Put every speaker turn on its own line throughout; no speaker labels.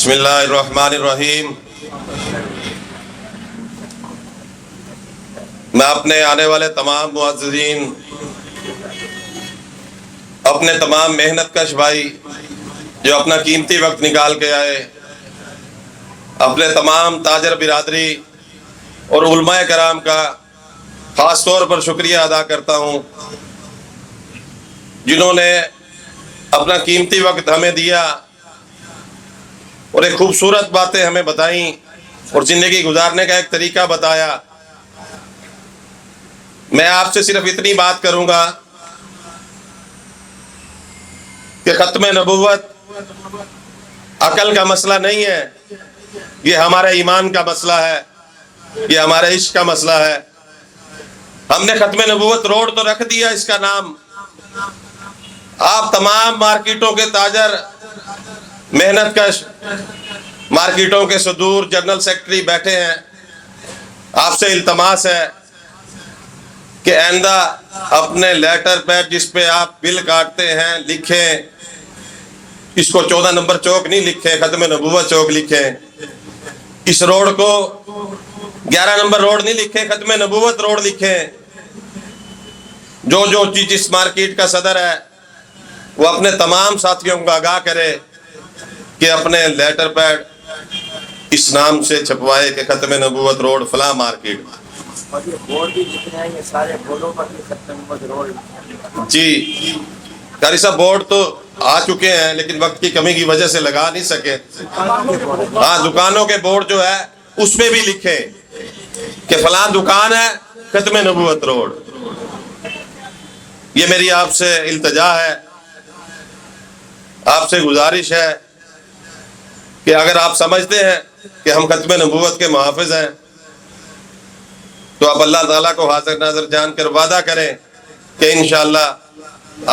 بسم اللہ الرحمن الرحیم۔ میں اپنے آنے والے تمام معززین، اپنے تمام محنت کش بھائی جو اپنا قیمتی وقت نکال کے آئے، اپنے تمام تاجر برادری اور علماء کرام کا خاص طور پر شکریہ ادا کرتا ہوں، جنہوں نے اپنا قیمتی وقت ہمیں دیا اور ایک خوبصورت باتیں ہمیں بتائیں اور زندگی گزارنے کا ایک طریقہ بتایا۔ میں آپ سے صرف اتنی بات کروں گا کہ ختم نبوت عقل کا مسئلہ نہیں ہے، یہ ہمارے ایمان کا مسئلہ ہے، یہ ہمارے عشق کا مسئلہ ہے۔ ہم نے ختم نبوت روڈ تو رکھ دیا اس کا نام۔ آپ تمام مارکیٹوں کے تاجر، محنت کش، مارکیٹوں کے صدور، جنرل سیکرٹری بیٹھے ہیں، آپ سے التماس ہے کہ آئندہ اپنے لیٹر پیڈ جس پہ آپ بل کاٹتے ہیں لکھیں، اس کو 14 نمبر چوک نہیں لکھیں، ختم نبوت چوک لکھیں۔ اس روڈ کو 11 نمبر روڈ نہیں لکھیں، ختم نبوت روڈ لکھیں۔ جو جس مارکیٹ کا صدر ہے وہ اپنے تمام ساتھیوں کو آگاہ کرے کہ اپنے لیٹر پیڈ اس نام سے چھپوائے کہ ختم نبوت روڈ فلاں مارکیٹ۔
اور یہ بورڈ بھی جتنے ہیں یہ سارے بورڈوں پر بھی ختم نبوت روڈ۔
جی قاری صاحب، بورڈ تو آ چکے ہیں لیکن وقت کی کمی کی وجہ سے لگا نہیں سکے۔ ہاں، دکانوں کے بورڈ جو ہے اس میں بھی لکھیں کہ فلاں دکان ہے ختم نبوت روڈ۔ یہ میری آپ سے التجا ہے، آپ سے گزارش ہے کہ اگر آپ سمجھتے ہیں کہ ہم ختم نبوت کے محافظ ہیں تو آپ اللہ تعالیٰ کو حاضر ناظر جان کر وعدہ کریں کہ انشاءاللہ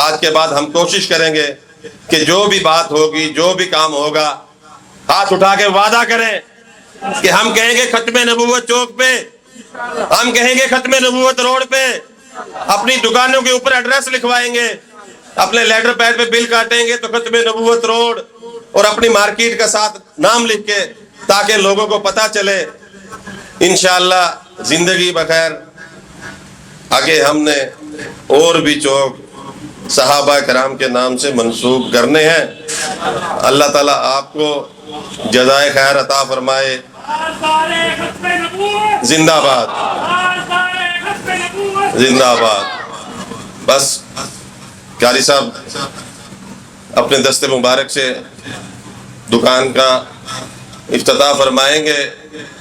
آج کے بعد ہم کوشش کریں گے کہ جو بھی بات ہوگی، جو بھی کام ہوگا، ہاتھ اٹھا کے وعدہ کریں کہ ہم کہیں گے ختم نبوت چوک پہ، ہم کہیں گے ختم نبوت روڈ پہ، اپنی دکانوں کے اوپر ایڈریس لکھوائیں گے، اپنے لیٹر پیڈ پہ بل کاٹیں گے تو ختم نبوت روڈ، اور اپنی مارکیٹ کا ساتھ نام لکھ کے، تاکہ لوگوں کو پتا چلے۔ انشاءاللہ زندگی بخیر آگے ہم نے اور بھی چوک صحابہ کرام کے نام سے منسوب کرنے ہیں۔ اللہ تعالیٰ آپ کو جزائے خیر عطا فرمائے۔ زندہ باد، زندہ آباد۔ بس قاری صاحب اپنے دست مبارک سے دکان کا افتتاح فرمائیں گے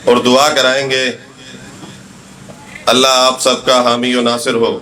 اور دعا کرائیں گے۔ اللہ آپ سب کا حامی و ناصر ہو۔